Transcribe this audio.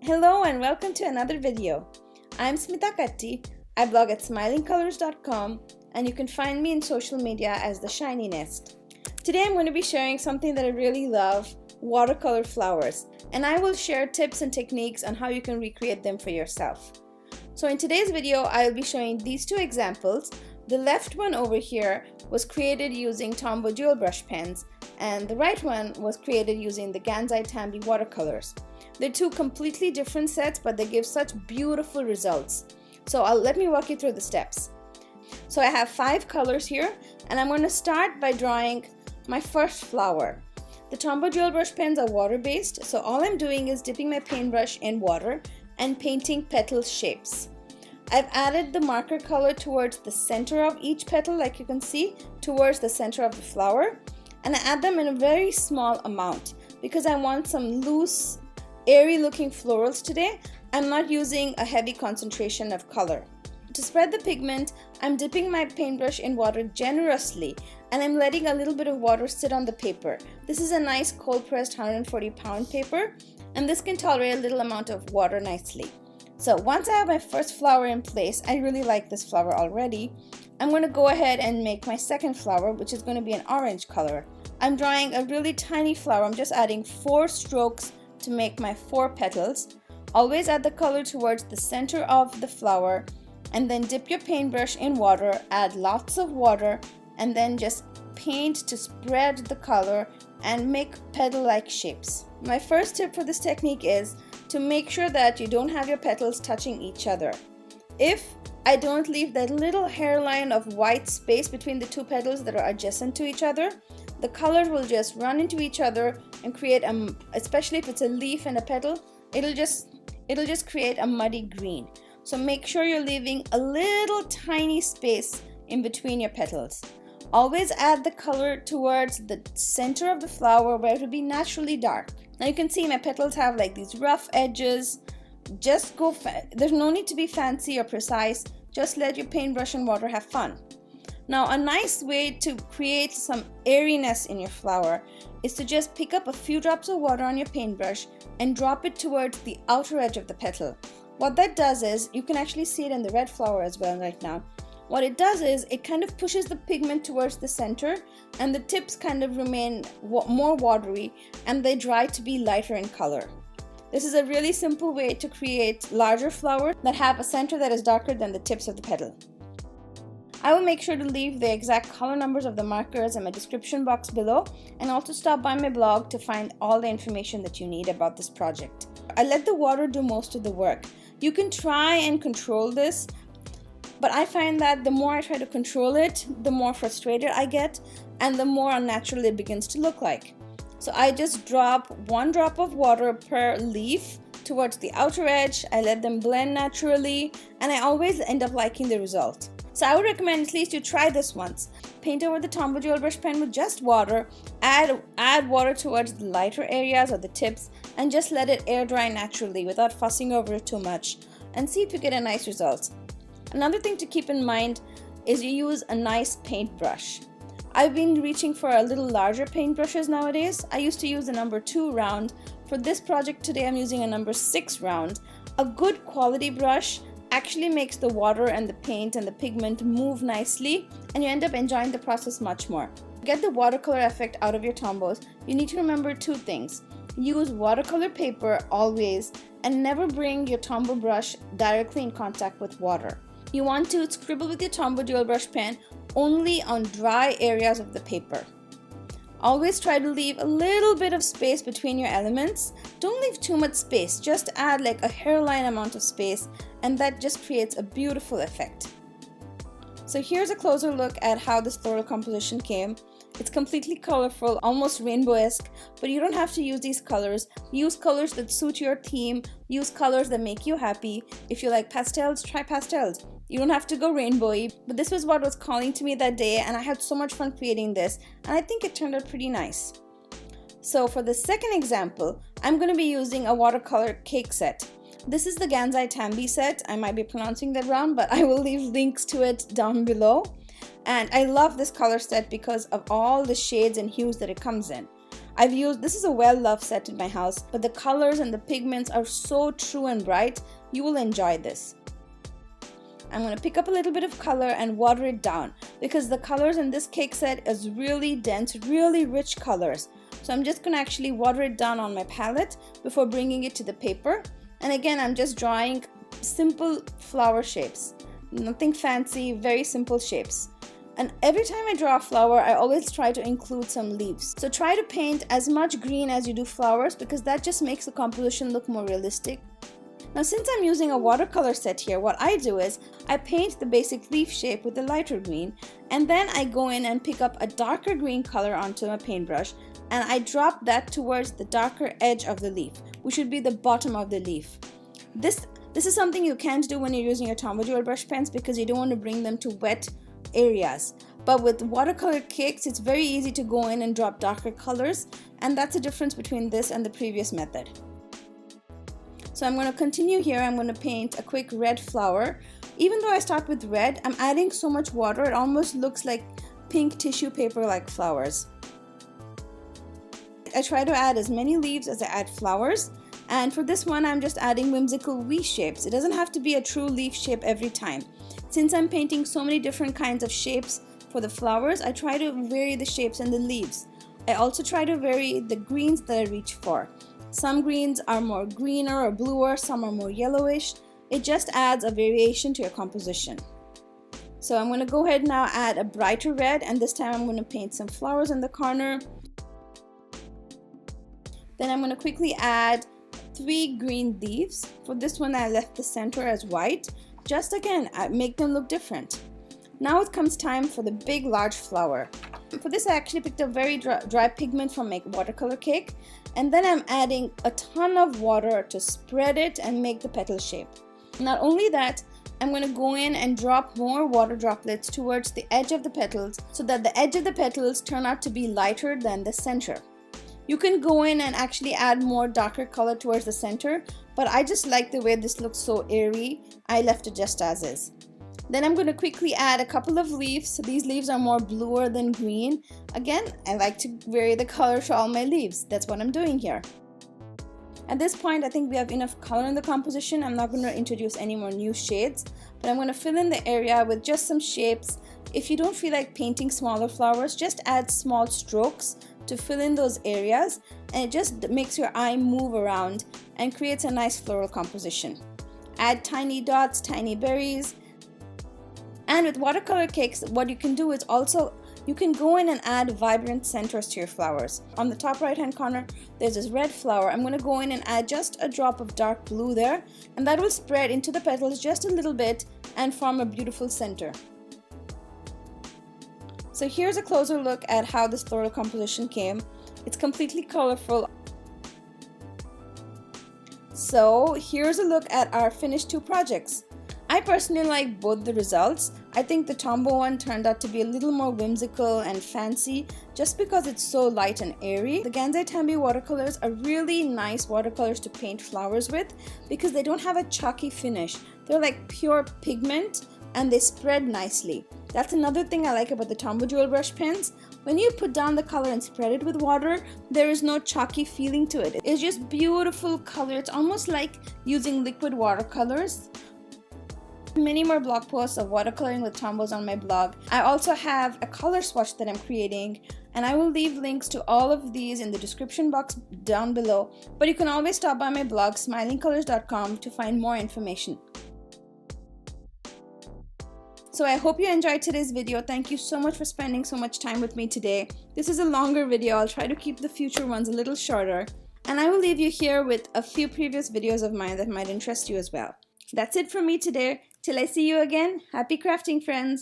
Hello and welcome to another video. I'm Smita Katti. I blog at smilingcolors.com and you can find me in social media as The Shiny Nest. Today I'm going to be sharing something that I really love, watercolor flowers, and I will share tips and techniques on how you can recreate them for yourself. So in today's video I'll be showing these two examples. The left one over here was created using Tombow dual brush pens and the right one was created using the Gansai Tambi watercolors. They're two completely different sets, but they give such beautiful results. So let me walk you through the steps. So I have 5 colors here, and I'm going to start by drawing my first flower. The Tombow dual brush pens are water-based, so all I'm doing is dipping my paintbrush in water and painting petal shapes. I've added the marker color towards the center of each petal, like you can see, towards the center of the flower, and I add them in a very small amount because I want some loose, airy looking florals today. I'm not using a heavy concentration of color. To spread the pigment, I'm dipping my paintbrush in water generously and I'm letting a little bit of water sit on the paper. This is a nice cold pressed 140 pound paper and this can tolerate a little amount of water nicely. So once I have my first flower in place, I really like this flower already, I'm going to go ahead and make my second flower, which is going to be an orange color. I'm drawing a really tiny flower. I'm just adding 4 strokes to make my 4 petals. Always add the color towards the center of the flower and then dip your paintbrush in water, add lots of water and then just paint to spread the color and make petal-like shapes. My first tip for this technique is to make sure that you don't have your petals touching each other. If I don't leave that little hairline of white space between the 2 petals that are adjacent to each other, the colors will just run into each other and create especially if it's a leaf and a petal, it'll just create a muddy green. So make sure you're leaving a little tiny space in between your petals. Always add the color towards the center of the flower where it will be naturally dark. Now you can see my petals have like these rough edges. Just there's no need to be fancy or precise. Just let your paintbrush and water have fun. Now a nice way to create some airiness in your flower is to just pick up a few drops of water on your paintbrush and drop it towards the outer edge of the petal. What that does is, you can actually see it in the red flower as well right now. What it does is, it kind of pushes the pigment towards the center and the tips kind of remain more watery and they dry to be lighter in color. This is a really simple way to create larger flowers that have a center that is darker than the tips of the petal. I will make sure to leave the exact color numbers of the markers in my description box below and also stop by my blog to find all the information that you need about this project. I let the water do most of the work. You can try and control this, but I find that the more I try to control it, the more frustrated I get and the more unnatural it begins to look like. So I just drop 1 drop of water per leaf towards the outer edge. I let them blend naturally and I always end up liking the result. So I would recommend at least you try this once. Paint over the Tombow dual brush pen with just water, add water towards the lighter areas or the tips and just let it air dry naturally without fussing over it too much and see if you get a nice result. Another thing to keep in mind is you use a nice paintbrush. I've been reaching for a little larger paintbrushes nowadays. I used to use a number 2 round. For this project today I'm using a number 6 round. A good quality brush actually makes the water and the paint and the pigment move nicely and you end up enjoying the process much more. To get the watercolor effect out of your Tombows, you need to remember 2 things. Use watercolor paper always and never bring your Tombow brush directly in contact with water. You want to scribble with your Tombow dual brush pen only on dry areas of the paper. Always try to leave a little bit of space between your elements. Don't leave too much space, just add like a hairline amount of space and that just creates a beautiful effect. So here's a closer look at how this floral composition came. It's completely colorful, almost rainbow-esque, but you don't have to use these colors. Use colors that suit your theme, use colors that make you happy. If you like pastels, try pastels. You don't have to go rainbowy, but this was what was calling to me that day and I had so much fun creating this and I think it turned out pretty nice. So for the second example, I'm going to be using a watercolor cake set. This is the Gansai Tambi set. I might be pronouncing that wrong, but I will leave links to it down below. And I love this color set because of all the shades and hues that it comes in. This is a well-loved set in my house, but the colors and the pigments are so true and bright, you will enjoy this. I'm going to pick up a little bit of color and water it down because the colors in this cake set is really dense, really rich colors. So I'm just going to actually water it down on my palette before bringing it to the paper. And again, I'm just drawing simple flower shapes. Nothing fancy, very simple shapes. And every time I draw a flower, I always try to include some leaves. So try to paint as much green as you do flowers because that just makes the composition look more realistic. Now since I'm using a watercolor set here, what I do is I paint the basic leaf shape with a lighter green, and then I go in and pick up a darker green color onto my paintbrush and I drop that towards the darker edge of the leaf, which would be the bottom of the leaf. This is something you can't do when you're using your Tombow dual brush pens because you don't want to bring them to wet areas. But with watercolor cakes, it's very easy to go in and drop darker colors, and that's the difference between this and the previous method. So I'm going to continue here. I'm going to paint a quick red flower. Even though I start with red, I'm adding so much water it almost looks like pink tissue paper like flowers. I try to add as many leaves as I add flowers, and for this one I'm just adding whimsical V shapes. It doesn't have to be a true leaf shape every time. Since I'm painting so many different kinds of shapes for the flowers, I try to vary the shapes and the leaves. I also try to vary the greens that I reach for. Some greens are more greener or bluer, some are more yellowish. It just adds a variation to your composition. So I'm going to go ahead now add a brighter red, and this time I'm going to paint some flowers in the corner. Then I'm going to quickly add 3 green leaves. For this one I left the center as white. Just again, make them look different. Now it comes time for the big large flower. For this I actually picked up very dry pigment from my watercolor cake, and then I'm adding a ton of water to spread it and make the petal shape. Not only that, I'm going to go in and drop more water droplets towards the edge of the petals so that the edge of the petals turn out to be lighter than the center. You can go in and actually add more darker color towards the center, but I just like the way this looks so airy. I left it just as is. Then I'm going to quickly add a couple of leaves. These leaves are more bluer than green. Again, I like to vary the color to all my leaves. That's what I'm doing here. At this point, I think we have enough color in the composition. I'm not going to introduce any more new shades, but I'm going to fill in the area with just some shapes. If you don't feel like painting smaller flowers, just add small strokes to fill in those areas, and it just makes your eye move around and creates a nice floral composition. Add tiny dots, tiny berries. And with watercolor cakes, what you can do is also you can go in and add vibrant centers to your flowers. On the top right hand corner there's this red flower. I'm going to go in and add just a drop of dark blue there, and that will spread into the petals just a little bit and form a beautiful center. So here's a closer look at how this floral composition came. It's completely colorful. So here's a look at our finished 2 projects. I personally like both the results. I think the Tombow one turned out to be a little more whimsical and fancy just because it's so light and airy. The Gansai Tambi watercolors are really nice watercolors to paint flowers with because they don't have a chalky finish. They're like pure pigment and they spread nicely. That's another thing I like about the Tombow dual brush pens. When you put down the color and spread it with water, there is no chalky feeling to it. It's just beautiful color. It's almost like using liquid watercolors. Many more blog posts of watercoloring with Tombows on my blog. I also have a color swatch that I'm creating, and I will leave links to all of these in the description box down below, but you can always stop by my blog smilingcolors.com to find more information. So I hope you enjoyed today's video. Thank you so much for spending so much time with me today. This is a longer video. I'll try to keep the future ones a little shorter, and I will leave you here with a few previous videos of mine that might interest you as well. That's it from me today. Till I see you again, happy crafting, friends!